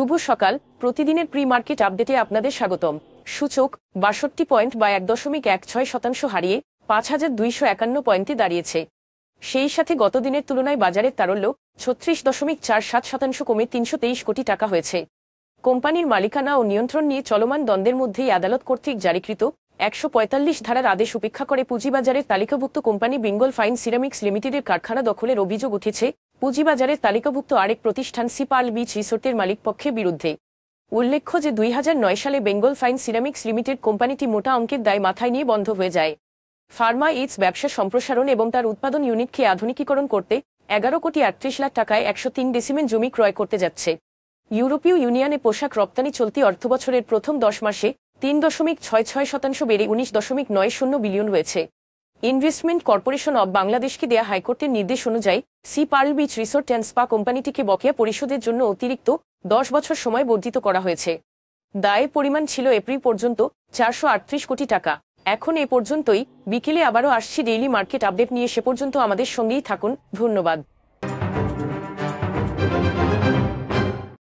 শুভ সকাল। প্রতিদিনের pre market আপডেটে আপনাদের স্বাগতম। সূচক ৬২ পয়েন্ট বা ১.১৬% হারিয়ে ৫,২৫১ পয়েন্টে দাঁড়িয়েছে। সেই সাথে গত দিনের তুলনায় বাজারের তারল্য ৩৬.৪৭% কমে ৩২৩ কোটি টাকা হয়েছে। কোম্পানির মালিকানা ও নিয়ন্ত্রণ নিয়ে চলমান দ্বন্দ্বের মধ্যেই আদালত কর্তৃক জারিকৃত ১৪৫ ধারার আদেশ উপেক্ষা করে পুঁজিবাজারের তালিকাভুক্ত কোম্পানি বেঙ্গল ফাইন সিরামিক্স লিমিটেডের কারখানা দখলের অভিযোগ উঠেছে পুঁজিবাজারের তালিকাভুক্ত আরেক প্রতিষ্ঠান সি পার্ল বিচ রিসোর্টের মালিকপক্ষের বিরুদ্ধে। উল্লেখ্য যে ২০০৯ সালে বেঙ্গল ফাইন সিরামিক্স লিমিটেড কোম্পানিটি মোটা অঙ্কের দায় মাথায় নিয়ে বন্ধ হয়ে যায়। ফার্মা এইডস ব্যবসা সম্প্রসারণ এবং তার উৎপাদন ইউনিটকে আধুনিকীকরণ করতে ১১,৩৮,০০,০০০ টাকায় ১০৩ ডেসিমেল জমি ক্রয় করতে যাচ্ছে। ইউরোপীয় ইউনিয়নে পোশাক রপ্তানি চলতি অর্থবছরের প্রথম ১০ মাসে ৩.৬৬% বেড়ে ১৯.৯০ বিলিয়ন হয়েছে। ইনভেস্টমেন্ট কর্পোরেশন অব বাংলাদেশকে দেয়া হাইকোর্টের নির্দেশ অনুযায়ী sea pearl beach resort and spa কোম্পানিটিকে বকেয়া পরিশোধের জন্য অতিরিক্ত ১০ বছর সময় বর্ধিত করা হয়েছে। দায়ের পরিমাণ ছিল এপ্রিল পর্যন্ত ৪৩৮ কোটি টাকা। এখন এ পর্যন্তই। বিকেলে আবারও আসছি ডেইলি মার্কেট আপডেট নিয়ে। সে পর্যন্ত আমাদের সঙ্গেই থাকুন। ধন্যবাদ।